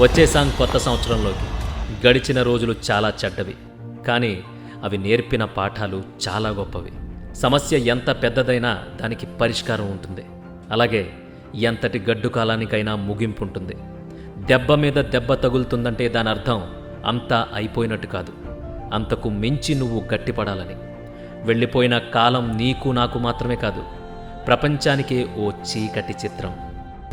వచ్చేసాం కొత్త సంవత్సరంలోకి. గడిచిన రోజులు చాలా చెడ్డవి, కానీ అవి నేర్పిన పాఠాలు చాలా గొప్పవి. సమస్య ఎంత పెద్దదైనా దానికి పరిష్కారం ఉంటుంది. అలాగే ఎంతటి గడ్డు కాలానికైనా ముగింపు ఉంటుంది. దెబ్బ మీద దెబ్బ తగులుతుందంటే దాని అర్థం అంతా అయిపోయినట్టు కాదు, అంతకు మించి నువ్వు గట్టిపడాలని. వెళ్ళిపోయిన కాలం నీకు నాకు మాత్రమే కాదు, ప్రపంచానికే ఓ చీకటి చిత్రం.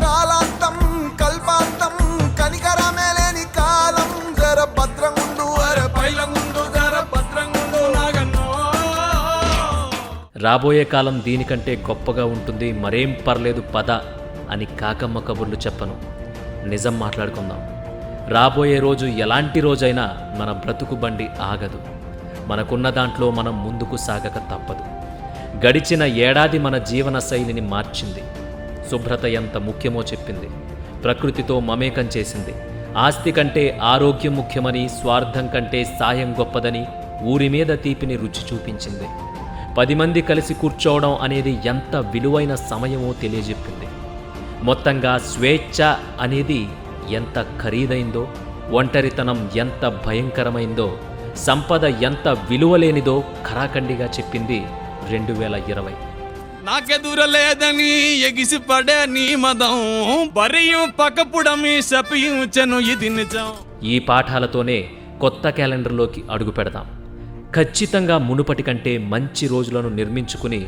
కాలాంతం కల్పాంతం కనికరమే లేని కాలం జర భద్రంగుండు అరే పైలంగుండు జర భద్రంగుండు నాగన్నో. రాబోయే కాలం దీనికంటే గొప్పగా ఉంటుంది, మరేం పర్లేదు పద అని కాకమ్మ కబుర్లు చెప్పను. నిజం మాట్లాడుకుందాం. రాబోయే రోజు ఎలాంటి రోజైనా మన బ్రతుకు బండి ఆగదు. మనకున్న దాంట్లో మనం ముందుకు సాగక తప్పదు. గడిచిన ఏడాది మన జీవన శైలిని మార్చింది. శుభ్రత ఎంత ముఖ్యమో చెప్పింది, ప్రకృతితో మమేకం చేసింది. ఆస్తి కంటే ఆరోగ్యం ముఖ్యమని, స్వార్థం కంటే సాయం గొప్పదని ఊరి మీద తీపిని రుచి చూపించింది. 10 మంది కలిసి కూర్చోవడం అనేది ఎంత విలువైన సమయమో తెలియజెప్పింది. మొత్తంగా స్వేచ్ఛ అనేది ఎంత ఖరీదైందో, ఒంటరితనం ఎంత భయంకరమైందో, సంపద ఎంత విలువలేనిదో ఖరాఖండిగా చెప్పింది 2020. నాకెదురలేదని ఎగిసిపడే నీ మదం బరియు పక్కపుడమి శపించెను ఇది నిజం. ఈ పాఠాలతోనే కొత్త క్యాలెండర్లోకి అడుగు పెడదాం. ఖచ్చితంగా మునుపటి కంటే మంచి రోజులను నిర్మించుకుని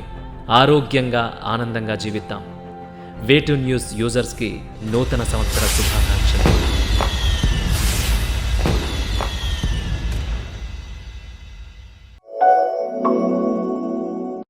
ఆరోగ్యంగా ఆనందంగా జీవిద్దాం. వే2 న్యూస్ యూజర్స్కి నూతన సంవత్సర శుభాకాంక్షలు.